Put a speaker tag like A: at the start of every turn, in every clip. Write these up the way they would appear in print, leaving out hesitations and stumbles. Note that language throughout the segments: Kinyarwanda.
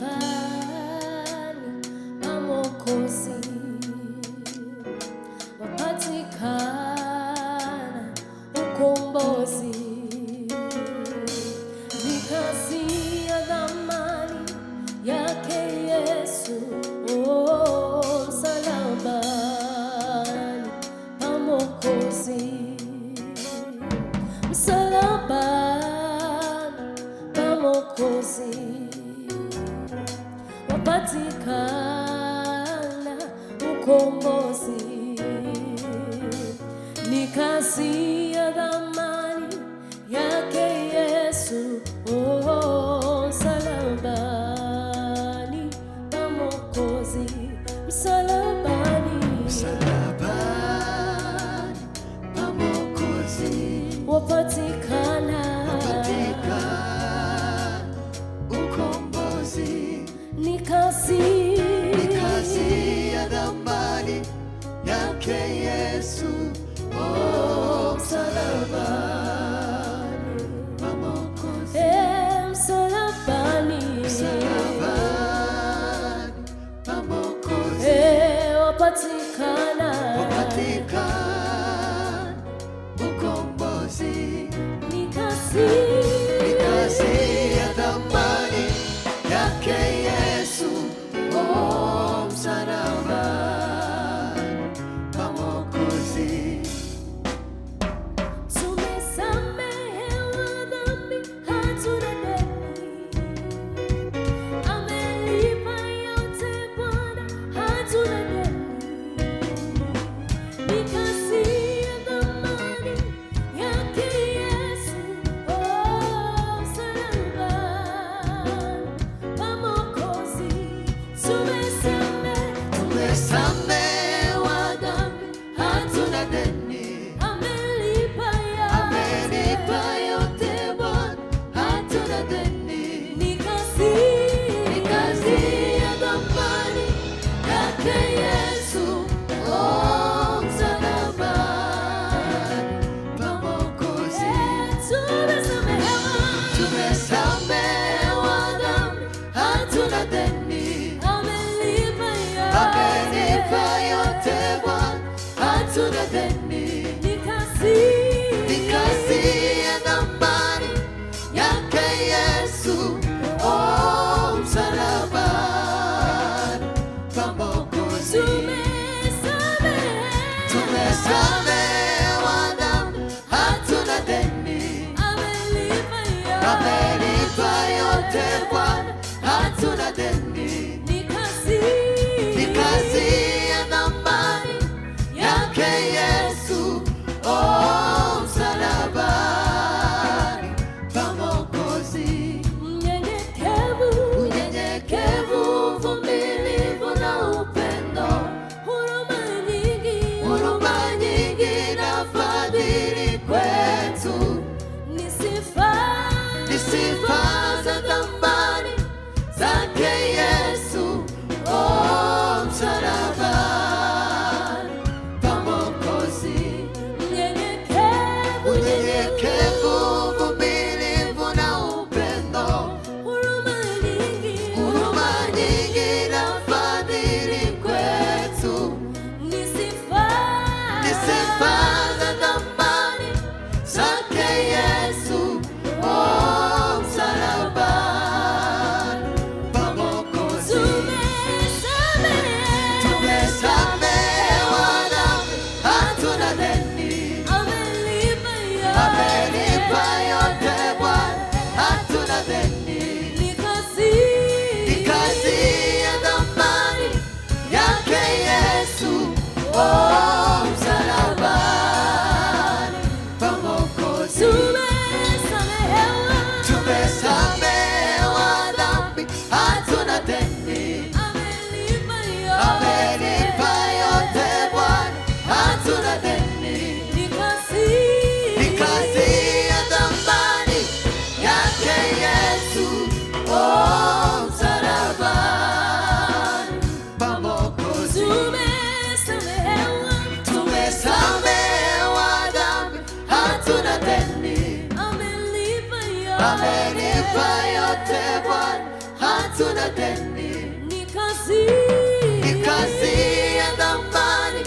A: Msalabani pa Mwokozi wapatikana ukombozi, ni kazi ya thamani yake Yesu. Oh, msalabani pa Mwokozi, msalabani pa Mwokozi wapatikana ukombozi, ni kazi ya thamani yake Yesu. Oh, msalabani pa Mwokozi, msalabani
B: pa Mwokozi
A: wapatikana
B: ukombozi,
A: ni kazi
B: ya thamani yake Yesu. Oh, msalabani pa Mwokozi,
A: msalabani
B: pa Mwokozi
A: wapatikana
B: ukombozi,
A: ni kazi
B: ya thamani yake Yesu. Oh, msalabani pa Mwokozi.
A: Tumesamehewa dhambi, hatuna deni, amelipa yote Bwana, hatuna deni, ni kazi ya thamani yake Yesu. Oh, msalabani pa Mwokozi,
B: tumesamehewa dhambi, hatuna deni,
A: amelipa
B: yote Bwana, hatuna deni,
A: ni kazi
B: ya thamani yake Yesu. Oh, msalabani pa Mwokozi, tumesamehewa dhambi, hatuna deni, amelipa yote Bwana, hatuna deni,
A: ni kazi
B: ya thamani yake Yesu. Oh, msalabani pa Mwokozi, tumesamehewa dhambi, hatuna deni, amelipa yote Bwana, hatuna deni,
A: ni kazi
B: ya thamani yake Yesu. Oh, msalabani pa Mwokozi, unyenyekevu, uvumilivu na upendo, huruma nyingi na fadhili kwetu,
A: ni sifa
B: za thamani zake Yesu. Oh, msalabani pa Mwokozi, unyenyekevu, uvumilivu na upendo, huruma nyingi na fadhili kwetu,
A: ni sifa
B: za thamani zake Yesu. Oh, msalabani pa Mwokozi, tumesamehewa dhambi, hatuna deni, amelipa yote Bwana, hatuna deni,
A: ni kazi
B: ya thamani yake Yesu. Oh, msalabani pa Mwokozi, tumesamehewa dhambi, hatuna deni, amelipa yote hatuna deni.
A: ni kazi
B: Ni kazi ya thamani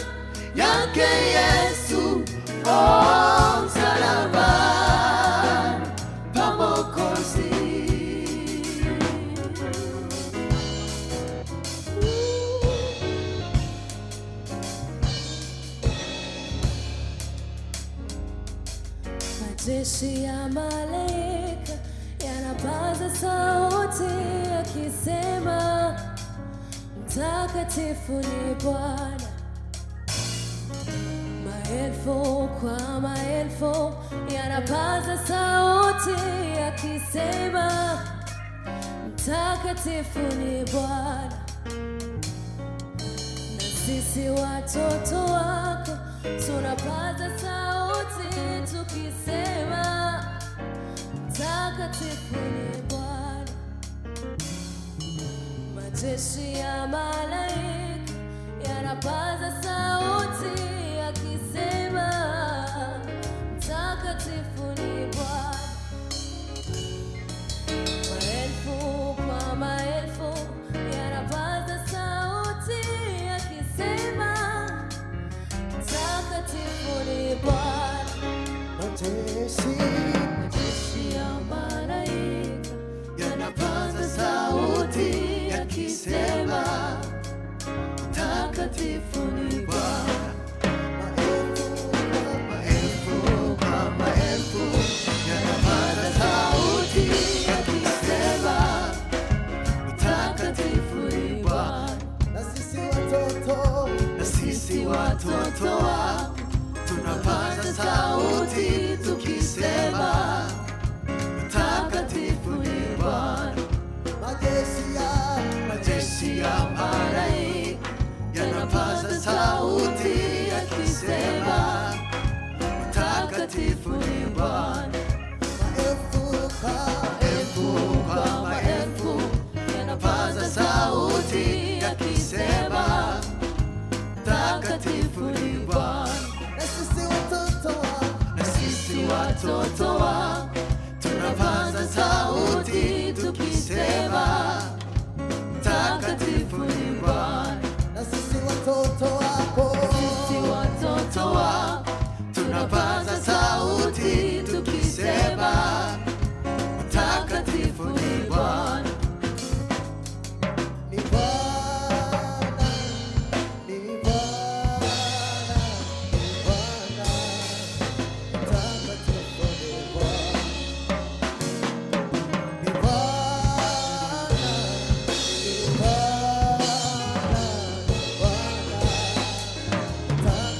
B: yake Yesu, oh, msalabani pa Mwokozi.
A: Majeshi ya malaika yanapaza sauti yakisema, mtakatifu ni Bwana. Maelfu kwa maelfu yanapaza sauti yakisema, mtakatifu ni Bwana. Na sisi watoto wako tunapaza sauti tukisema, mtakatifu ni Bwana. Majeshi ya malaika yanapaza sauti yakisema, mtakatifu ni Bwana. Maelfu kwa maelfu yanapaza sauti yakisema, mtakatifu ni Bwana. Majeshi ya malaika
B: Yanapaza sauti yakisema, mtakatifu ni Bwana. Maelfu kwa maelfu yanapaza sauti yakisema, mtakatifu ni Bwana. Na sisi watoto wako tunapaza sauti tukisema, mtakatifu ni Bwana. Majeshi ya malaika yanapaza sauti yakisema, mtakatifu ni Bwana. Maelfu kwa maelfu yanapaza sauti yakisema, mtakatifu ni Bwana. Na sisi watoto wako tunapaza sauti tukisema, mtakatifu ni Bwana. Sisi watoto wako tunapaza sauti tukisema, mtakatifu ni Bwana. Ni Bwana, ni Bwana, ni Bwana, mtakatifu ni Bwana. Ni Bwana, ni Bwana,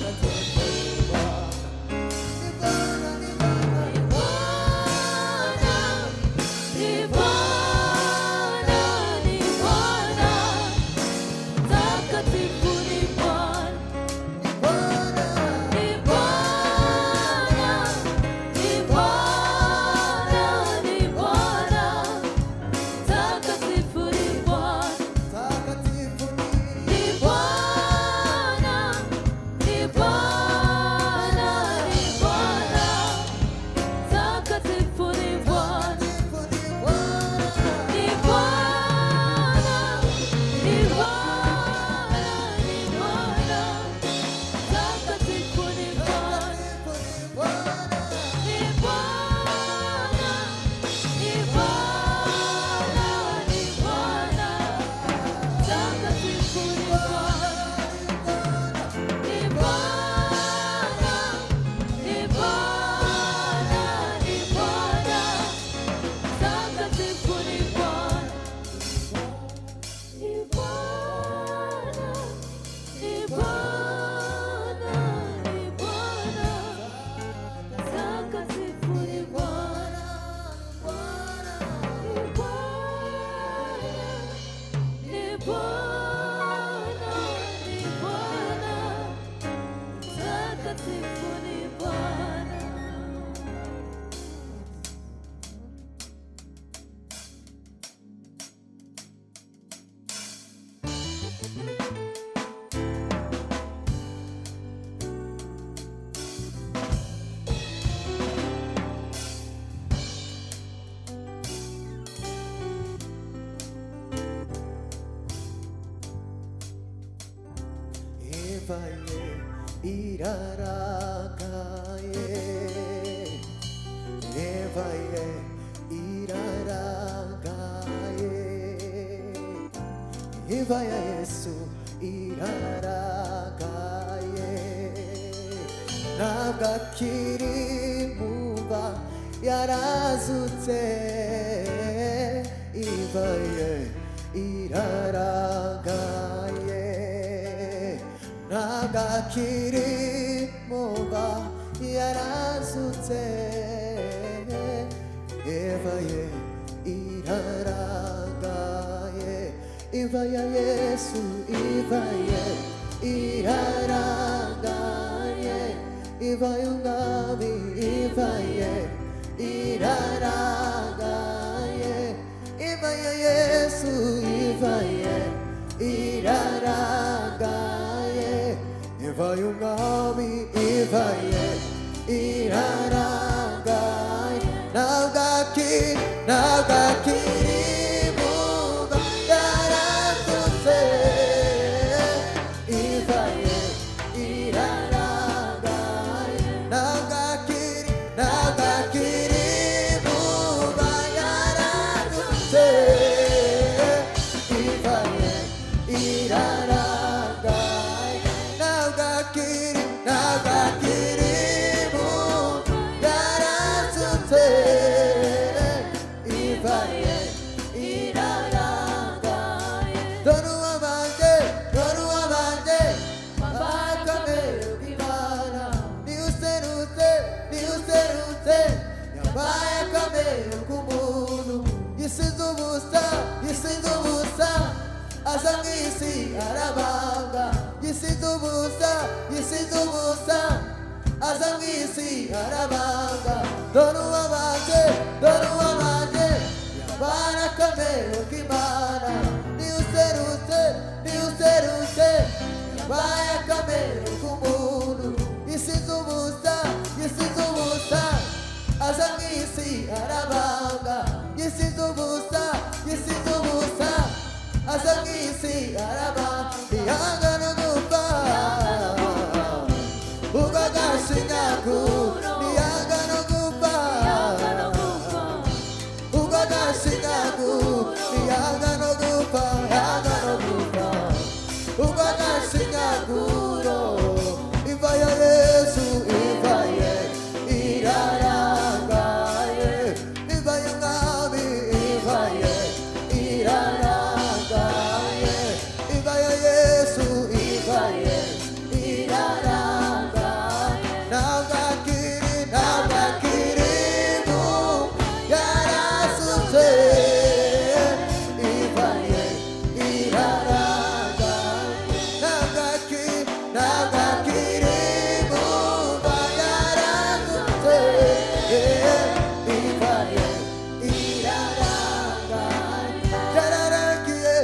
B: ni Bwana, mtakatifu ni Bwana. ivaye iraragaye ivaye iraragaye ivaye Yesu iraragaye ntabwo akiri muba yarazutse ivaye iraragaye ntabwo akiri muba yarazutse ivaye iraragaye ivaye Yesu ivaye iraragaye ivaye umwami ivaye iraragaye ivaye Yesu ivaye iraragaye ivaye umwami ivaye iraragaye ntabwo akiri muba yarazutse ivaye iraragaye ntabwo akiri muba yarazutse ivaye iraragaye ntabwo akiri muba yarazutse ivaye iraragaye dore uwabanje bakamere k'Imana niwe userutse yabaye akamere k'umuntu yisize ubusa aza mu isi arabanga yisize ubusa aza mu isi arabanga dore uwabanje yabaye akamere k'Imana niwe userutse yabaye akamere k'umuntu yisize ubusa aza mu isi arabanga yisize ubusa aza mu isi arabanga ntiyanga no gupfa ubwo agashinyaguro ntiyanga no gupfa ubwo agashinyaguro ntiyanga no gupfa ubwo agashinyaguro ivaye Yesu ivaye iraragaye ivaye umwami ivaye iraragaye ivaye Yesu ivaye iraragaye ntabwo akiri muba yarazutse ivaye iraragaye ntabwo akiri muba yarazutse ivaye iraragaye byararangiye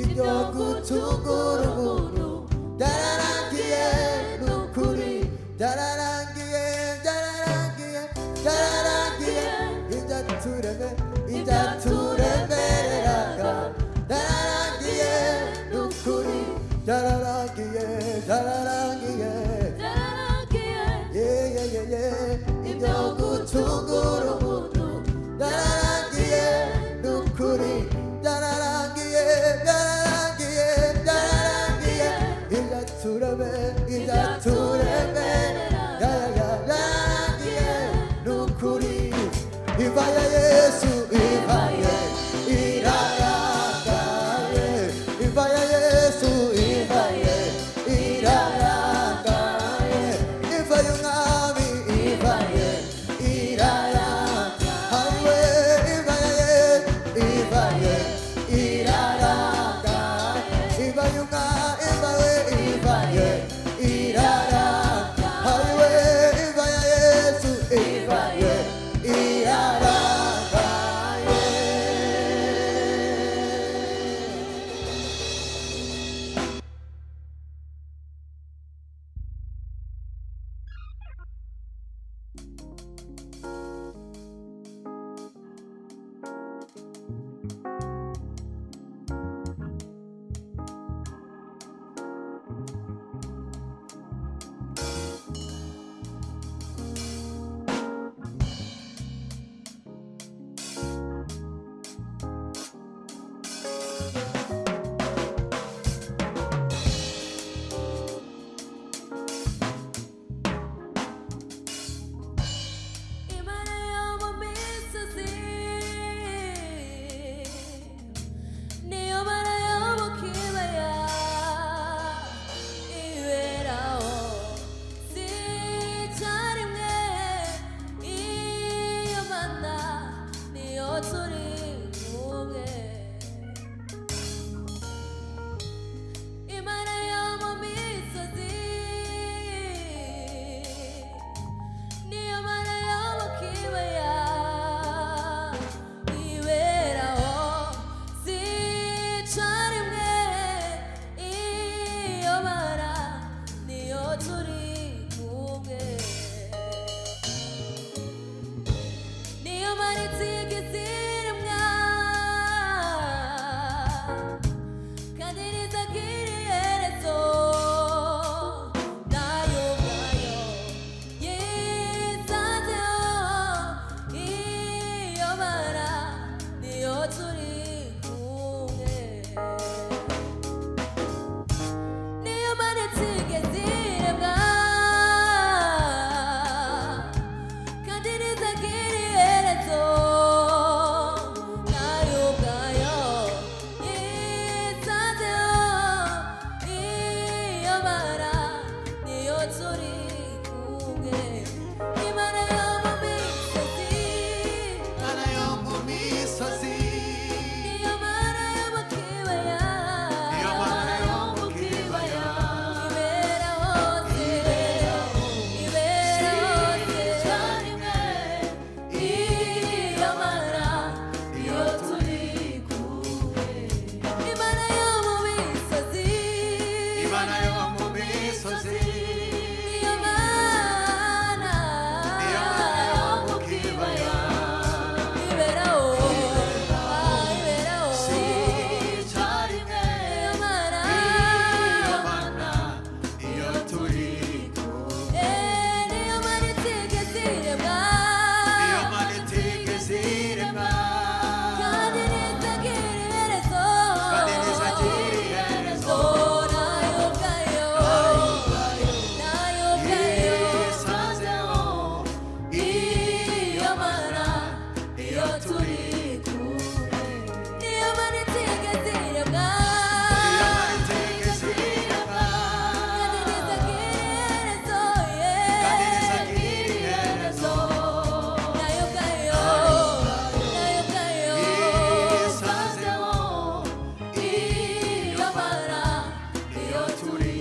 B: ibyo gutungura umuntu byararangiye ni ukuri byararangiye ibyaturemereraga byararangiye ni ukuri byararangiye ibyo gutungura umuntu byararangiye ni ukuri byararangiye ibyaturemereraga byararangiye ni ukuri ivaye Yesu
A: turi kumwe. Imana yo mu misozi, niyo Mana yo mu kibaya, iberaho zica rimwe. Iyo Mana niyo turi kumwe. Niyo Mana itigeze iremwa, kandi ntizagira iherezo. Nayo ubwayo yisanzeho. Iyo Mana niyo turi kumwe. Niyo Mana itigeze iremwa, kandi ntizagira iherezo. Nayo ubwayo yisanzeho. Iyo Mana niyo turi kumwe. Imana yo mu misozi,
B: Mana yo mu misozi,
A: niyo Mana yo mu kibaya,
B: niyo Mana yo mu kibaya,
A: ibera hose, ibera hose icyarimwe. Iyo Mana niyo turi kumwe. Imana yo mu misozi,
B: Imana yo mu misozi,
A: niyo Mana,
B: niyo Mana yo mu kibaya,
A: ibera hose, ibera hose
B: icyarimwe.
A: iyo Mana,
B: Iyo Mana niyo turi kumwe,
A: niyo Mana itigeze iremwa,
B: niyo Mana itigeze iremwa,
A: kandi ntizagira iherezo.
B: kandi ntizagira iherezo.
A: Nayo ubwayo, nayo ubwayo
B: Yisanzeho,
A: iyo Mana
B: niyo turi kumwe,
A: niyo Mana itigeze iremwa,
B: niyo Mana itigeze iremwa,
A: kandi ntizagira iherezo.
B: kandi ntizagira iherezo.
A: Nayo ubwayo, nayo ubwayo
B: Yisanzeho,
A: iyo Mana
B: niyo turi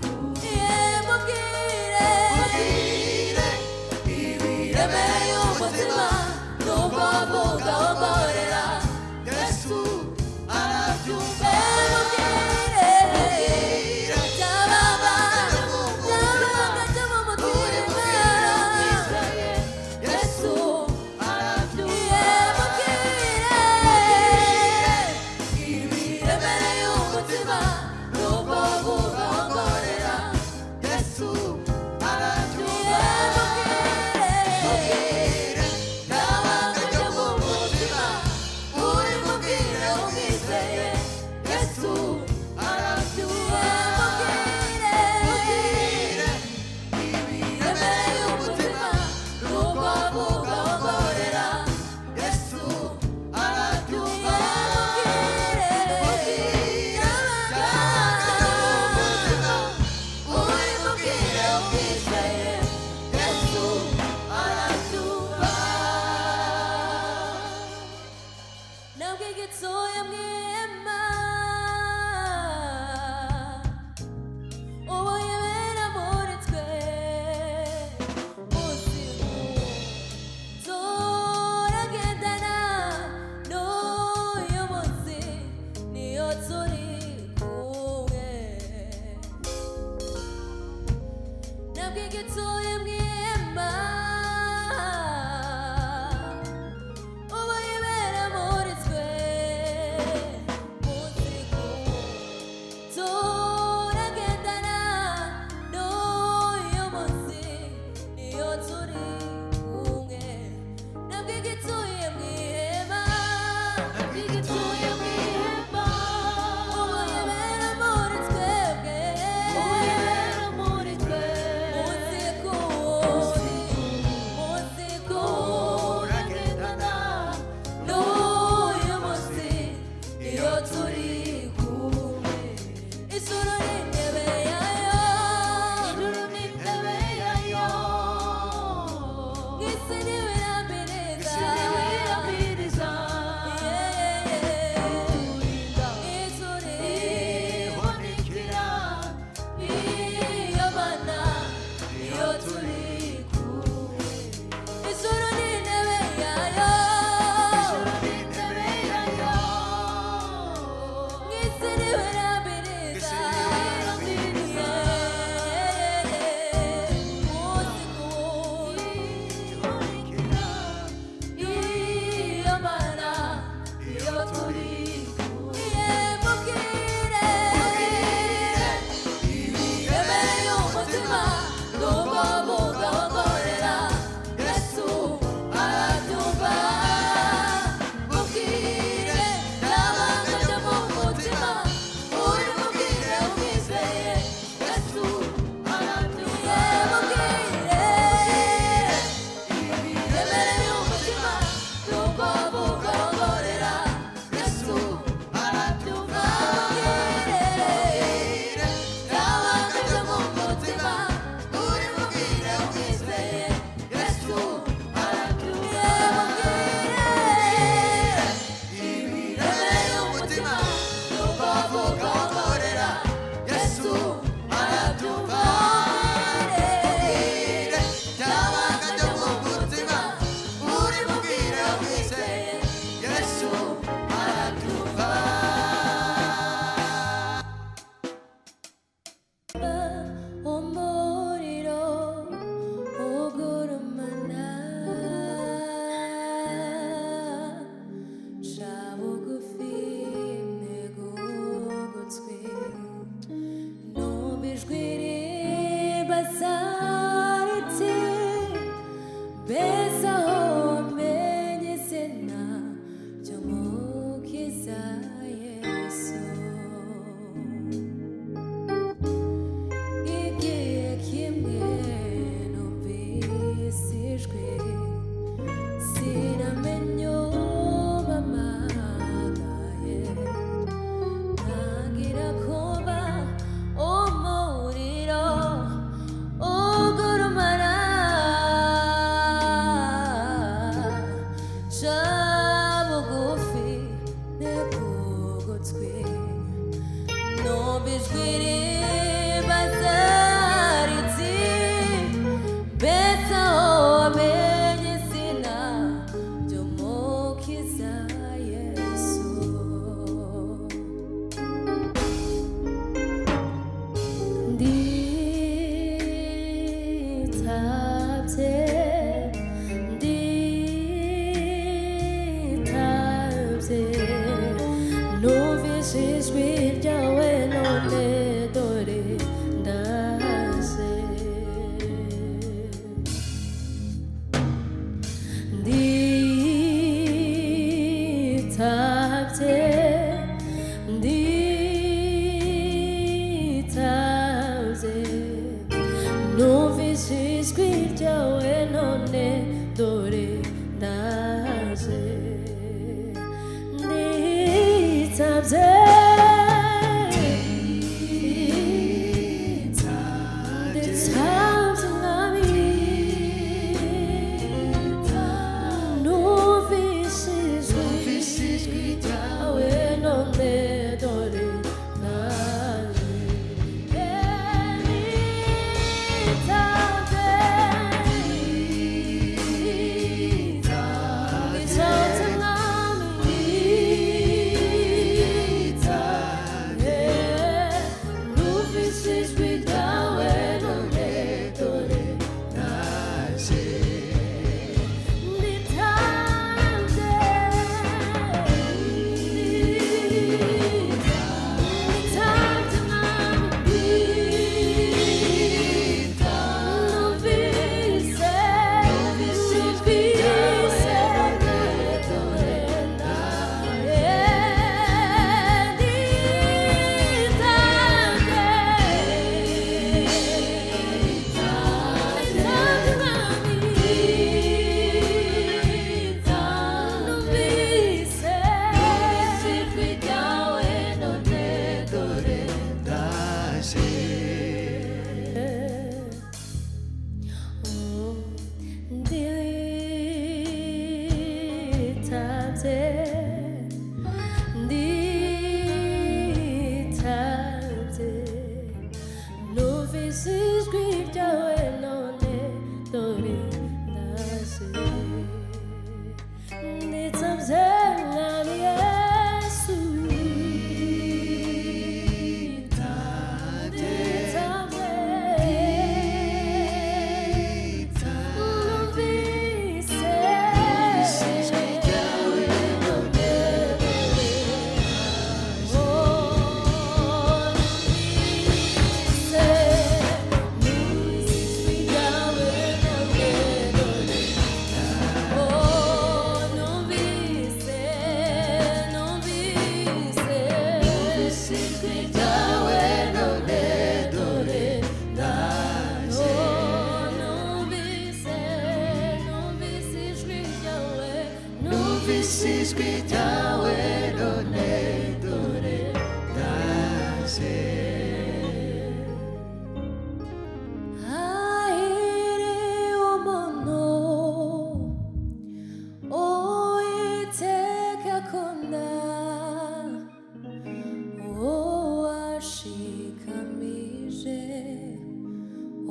B: kumwe.
A: mubwire
B: Ubwire ibiremeye
A: remereye
B: umutima,
A: umutima, nubwo wavuga wongorera.
B: Yesu arabyumva.
A: Mubwire
B: Ubwire
A: cyababa cyo mu mutima,
B: Yesu arabyumva.
A: mubwire remereye umutima, nubwo wavuga wongorera.
B: Yesu arabyumva.
A: Mubwire
B: Ntabanga ryo mu mutima, uri mubwire umwizeye. Yesu arabyumva. Mubwire ibiremeye umutima, nubwo wavuga wongorera. Yesu arabyumva. Mubwire ntabanga ryo mu mutima, uri mubwire umwizeye. Yesu arabyumva.
A: ntabwo igituye mu ihema, ubu yibera muri twe. Uzi turagendana n'uyu munsi, niyo turi kumwe. Ntabwo igituye mu ihema, ubu yibera muri twe. Uzi ijwi ribaza riti mbese aho wamenye izina ry'umukiza Yesu numvise ijwi ryawe none dore ndaje nditabye numvise ijwi ryawe none dore ndaje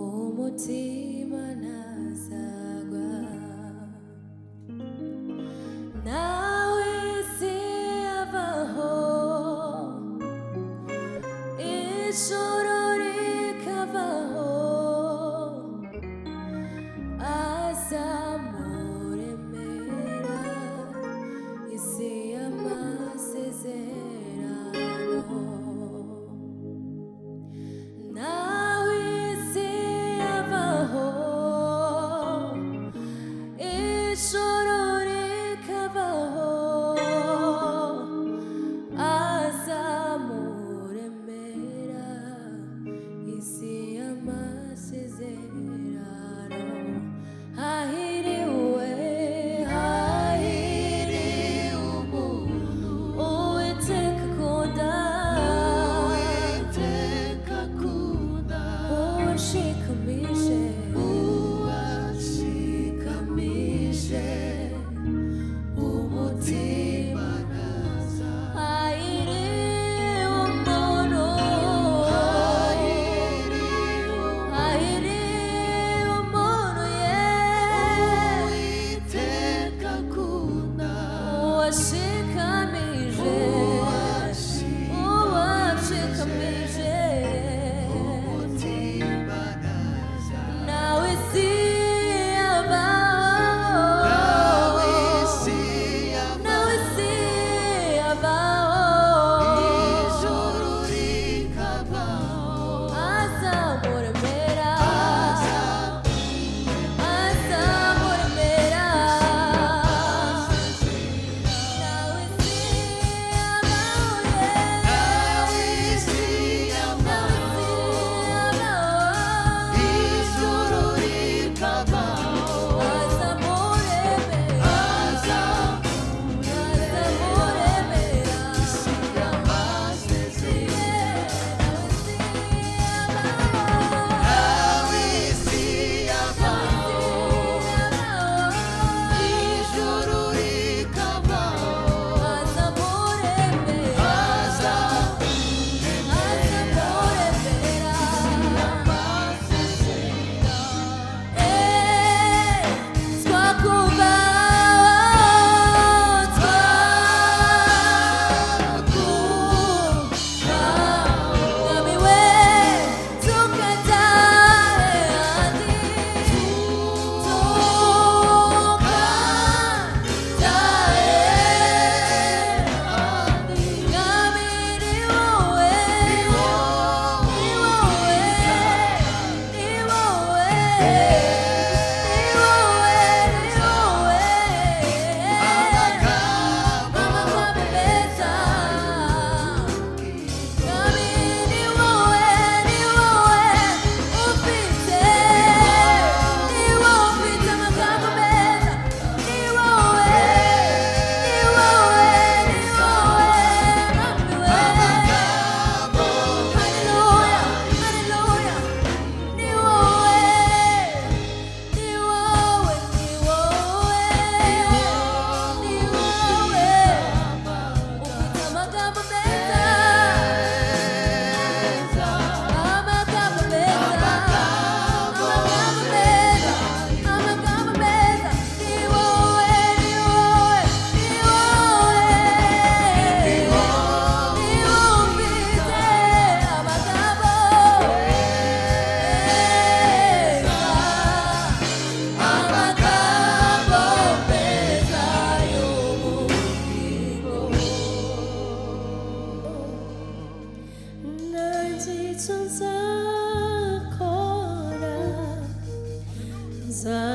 A: umutima ntazagwa nawe isi yavaho ijuru rikavaho azamuremera isi y'amasezerano nawe isi yavaho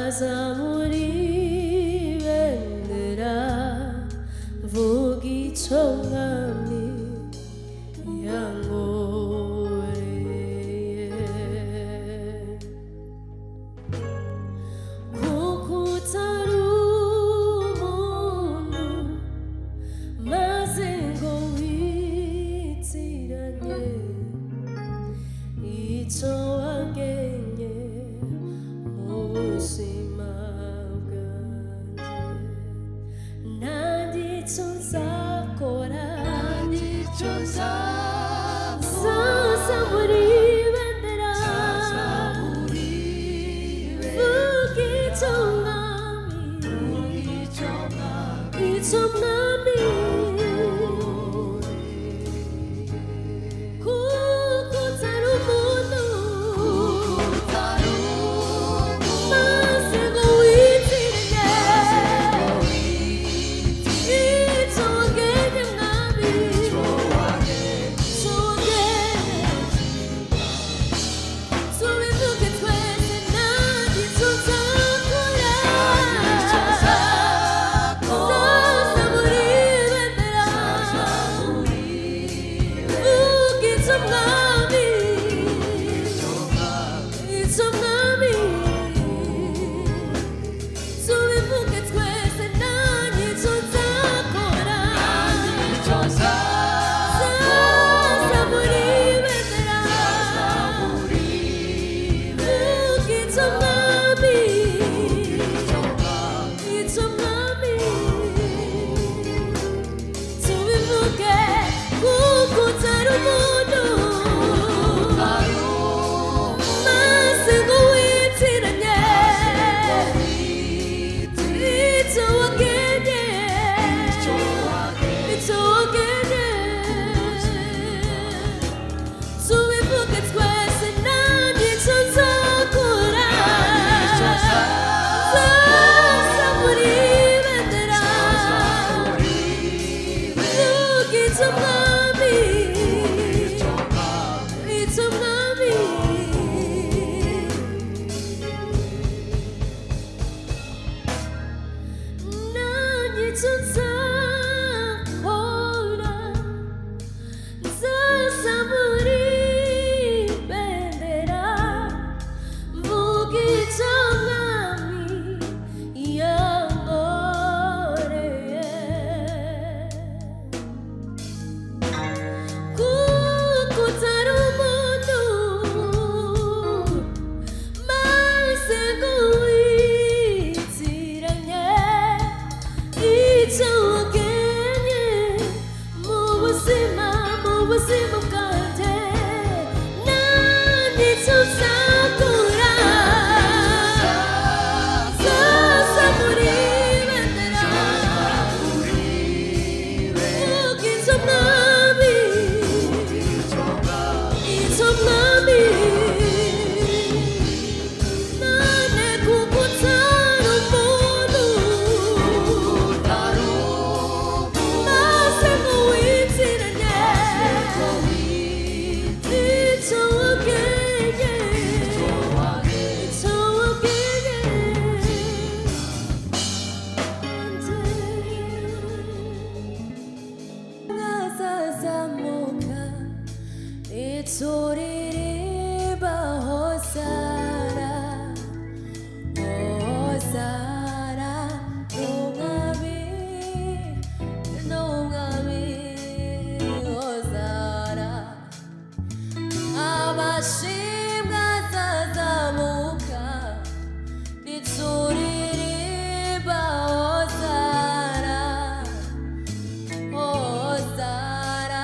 A: 사사물이 vendrá vogue 청함이 양오래 코코타루 모노 마생고 위치라니 이초하겠네 사사물이 만들어 이청함이 코코타루 모노 마세고 위치네 이초하게 양남이 ubuzima bwanjye nanjye tuzakura zaza muri bendera ubwiza mwami izo mwami nane kuko utari umuntu maze ngo witiranye icyo wabwiye nkazazamuka nituririmba hosana hosana n'umwami n'umwami hosana amashimwe azazamuka nituririmba hosana hosana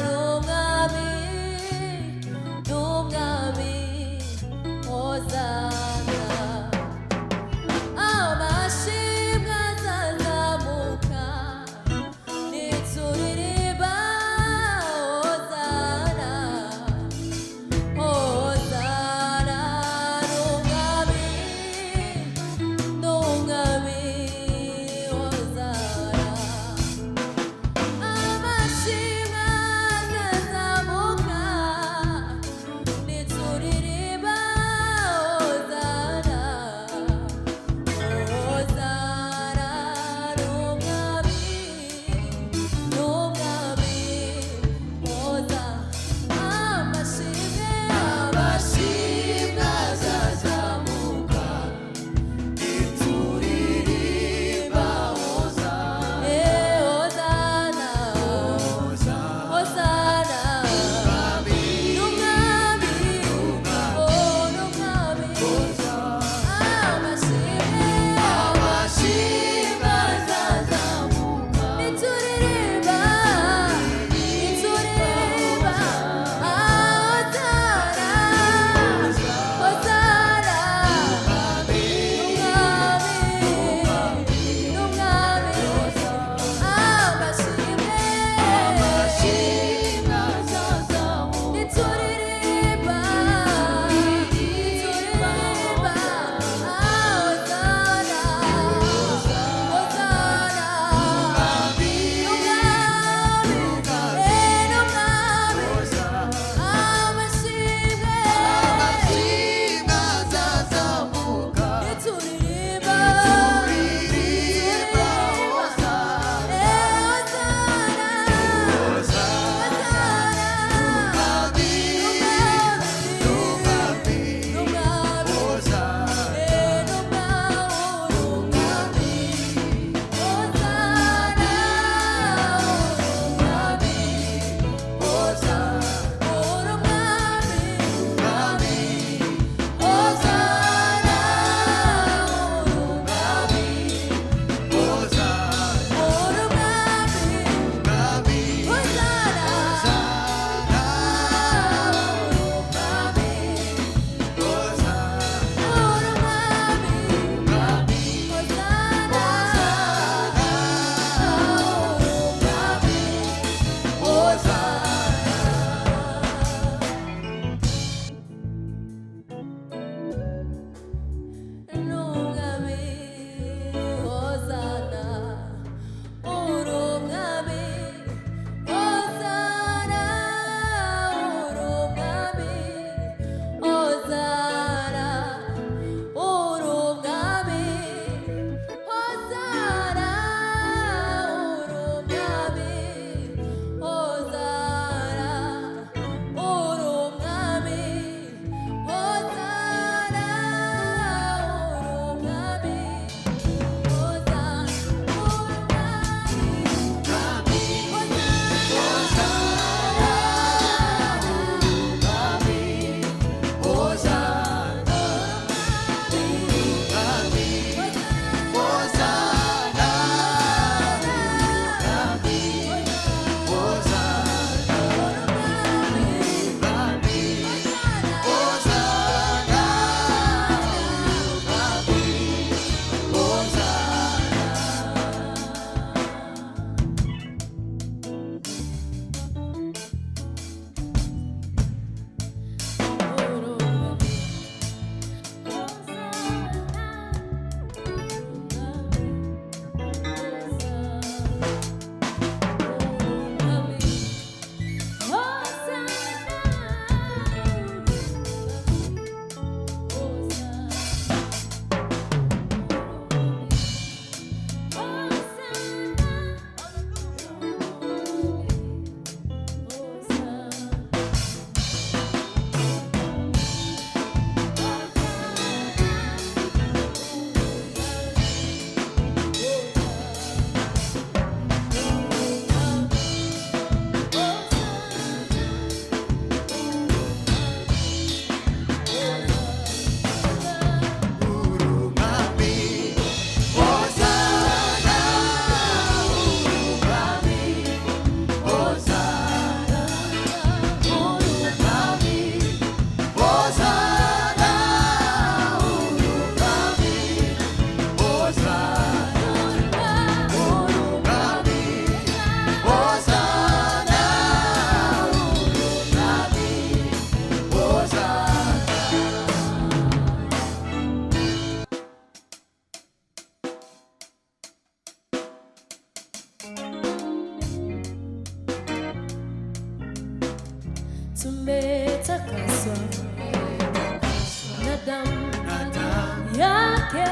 A: n'umwami n'umwami hosana amashimwe azazamuka nituririmba hosana hosana n'umwami n'umwami hosana amashimwe azazamuka nituririmba hosana hosana n'umwami n'umwami hosana amashimwe azazamuka nituririmba hosana hosana hosana n'umwami n'umwami amashimwe azazamuka nituririmba nituririmba hosana hosana n'umwami n'umwami amashimwe azazamuka nituririmba nituririmba hosana hosana Hosana tumetakaswa na damu yake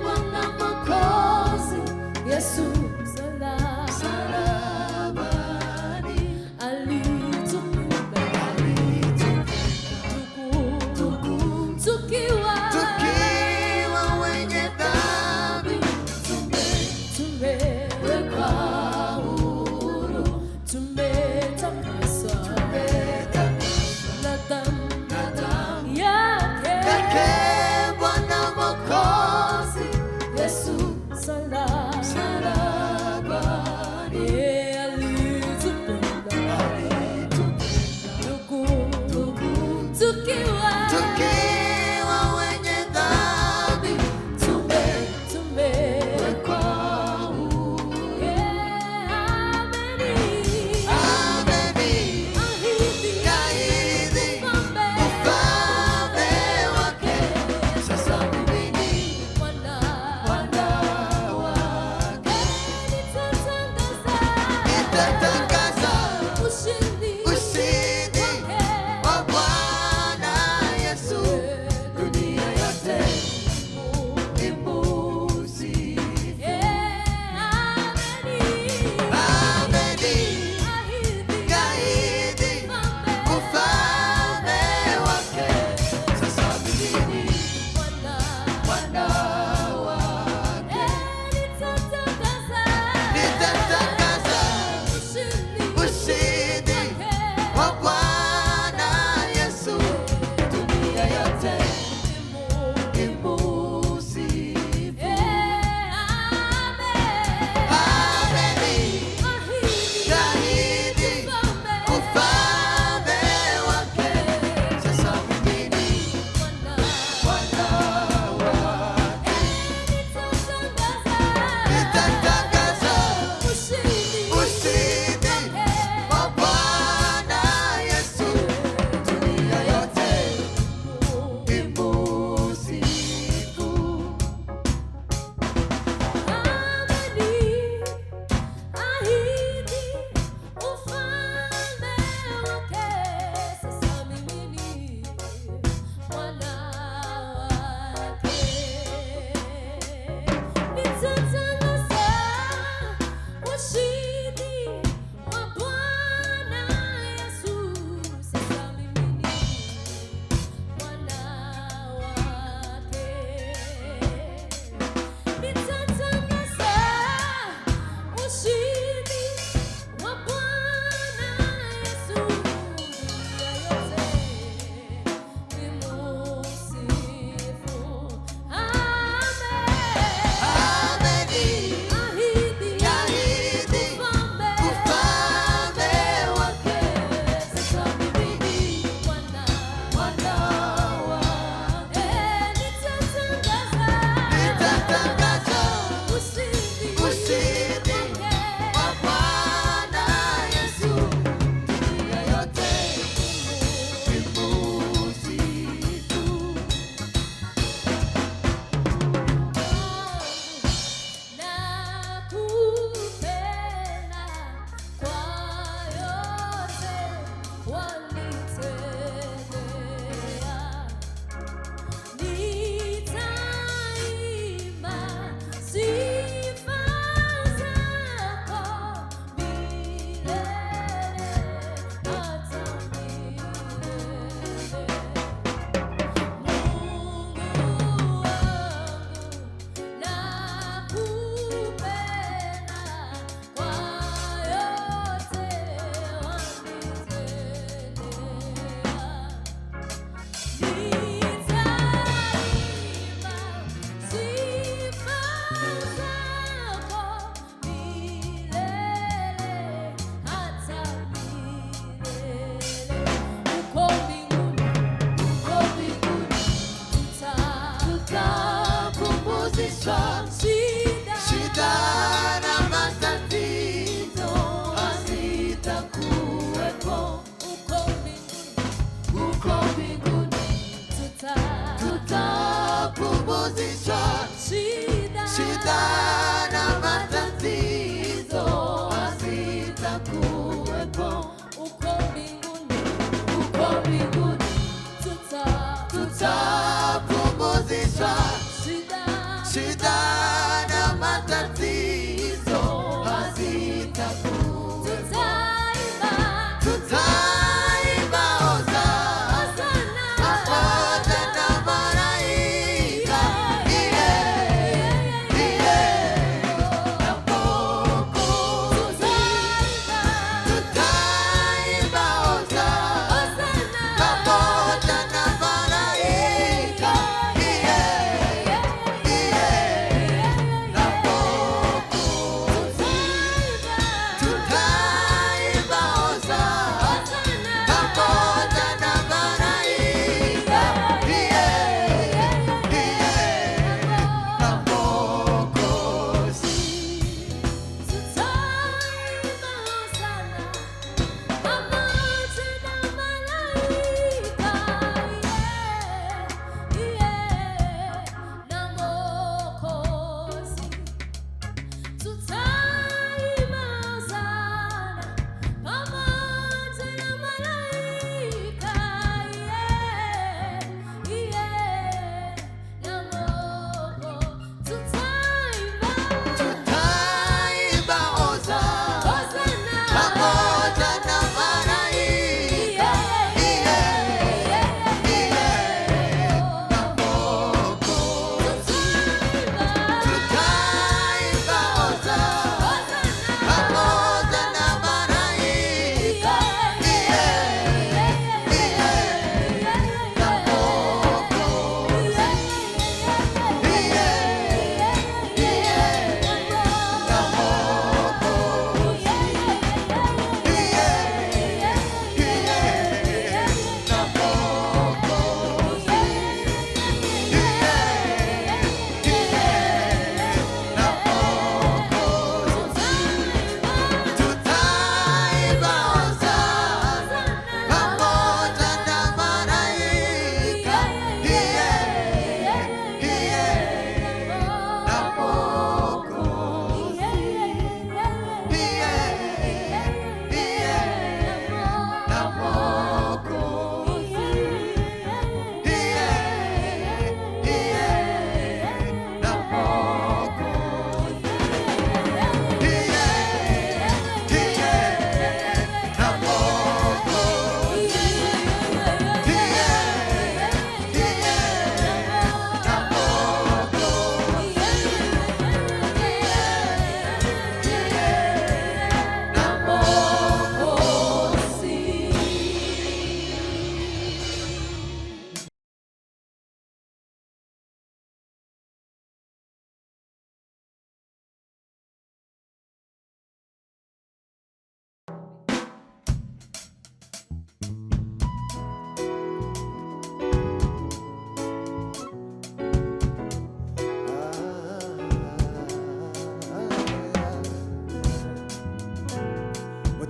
A: Bwana Mwokozi Yesu msalabani alitupenda tukiwa
B: wenye dhambi
A: tumewekwa huru, tumetakaswa na damu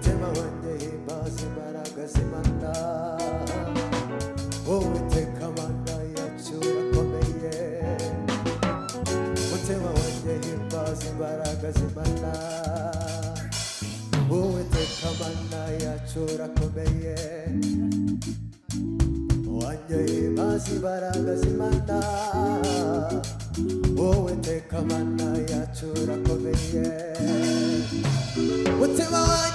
B: mutima wanjye himbaza imbaraga z'Imana Uwiteka Mana yacu urakomeye mutima wanjye himbaza imbaraga z'Imana Uwiteka Mana yacu urakomeye wanjye himbaza imbaraga z'Imana Uwiteka Mana yacu urakomeye mutima wanjye